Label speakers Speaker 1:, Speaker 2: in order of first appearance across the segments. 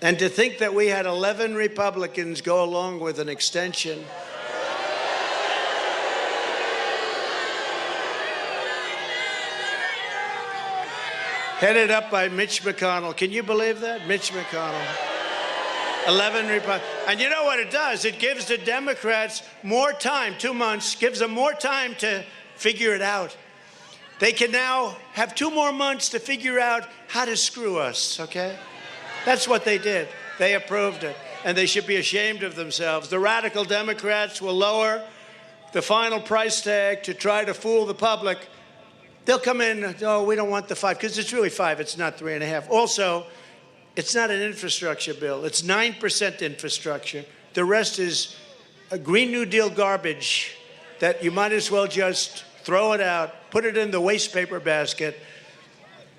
Speaker 1: And to think that we had 11 Republicans go along with an extension. Headed up by Mitch McConnell. Can you believe that? Mitch McConnell. 11 Republicans. And you know what it does? It gives the Democrats more time, 2 months, gives them more time to figure it out. They can now have 2 more months to figure out how to screw us, okay? That's what they did. They approved it, and they should be ashamed of themselves. The radical Democrats will lower the final price tag to try to fool the public. They'll come in, oh, we don't want the 5, because it's really 5, it's not 3.5. Also, it's not an infrastructure bill. It's 9% infrastructure. The rest is a Green New Deal garbage that you might as well just throw it out, put it in the waste paper basket.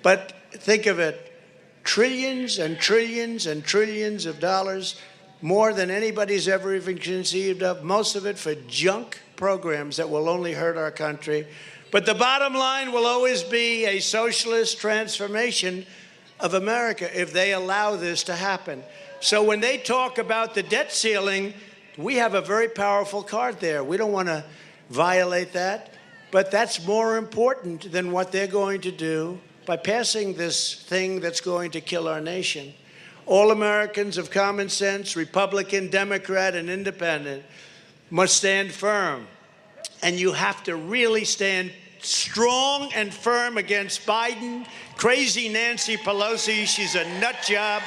Speaker 1: But think of it, trillions and trillions and trillions of dollars, more than anybody's ever even conceived of, most of it for junk programs that will only hurt our country. But the bottom line will always be a socialist transformation of America if they allow this to happen. So when they talk about the debt ceiling, we have a very powerful card there. We don't want to violate that, but that's more important than what they're going to do by passing this thing that's going to kill our nation. All Americans of common sense, Republican, Democrat, and Independent, must stand firm. And you have to really stand strong and firm against Biden, crazy Nancy Pelosi, she's a nut job,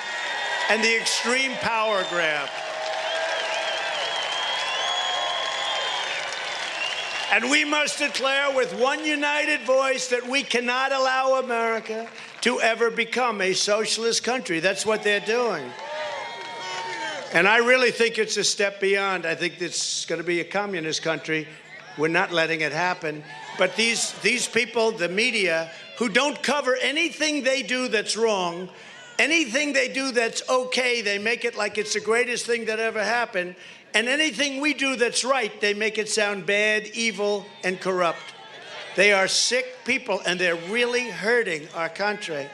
Speaker 1: and the extreme power grab. And we must declare with one united voice that we cannot allow America to ever become a socialist country. That's what they're doing. And I really think it's a step beyond. I think it's going to be a communist country. We're not letting it happen. But these people, the media, who don't cover anything they do that's wrong, anything they do that's okay, they make it like it's the greatest thing that ever happened. And anything we do that's right, they make it sound bad, evil, and corrupt. They are sick people, and they're really hurting our country.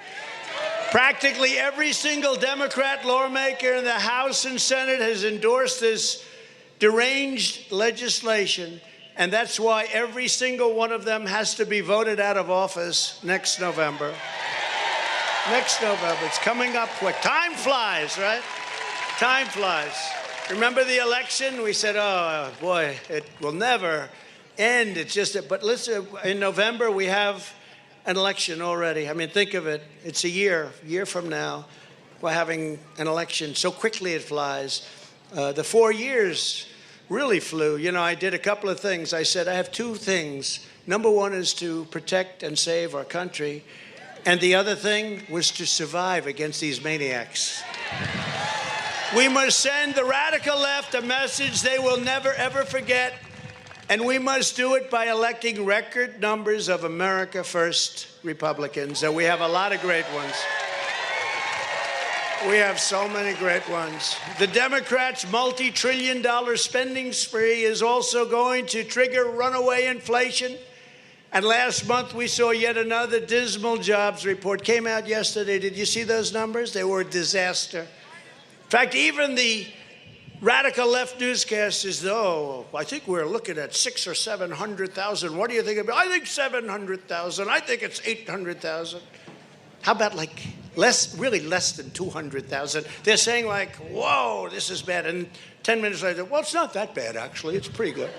Speaker 1: Practically every single Democrat lawmaker in the House and Senate has endorsed this deranged legislation. And that's why every single one of them has to be voted out of office next November. Next November. It's coming up quick. Time flies, right? Time flies. Remember the election? We said, oh, boy, it will never end. It's just, but listen, in November, we have an election already. I mean, think of it. It's a year from now, we're having an election. So quickly it flies. The 4 years really flew. You know, I did a couple of things. I said, I have 2 things. Number one is to protect and save our country. And the other thing was to survive against these maniacs. We must send the radical left a message they will never, ever forget. And we must do it by electing record numbers of America First Republicans. And we have a lot of great ones. We have so many great ones. The Democrats' multi-trillion-dollar spending spree is also going to trigger runaway inflation. And last month, we saw yet another dismal jobs report. Came out yesterday. Did you see those numbers? They were a disaster. In fact, even the radical left newscasters, oh, I think we're looking at 600,000 or 700,000. What do you think about? I think 700,000. I think it's 800,000. How about like really less than 200,000? They're saying like, whoa, this is bad. And 10 minutes later, well, it's not that bad, actually. It's pretty good.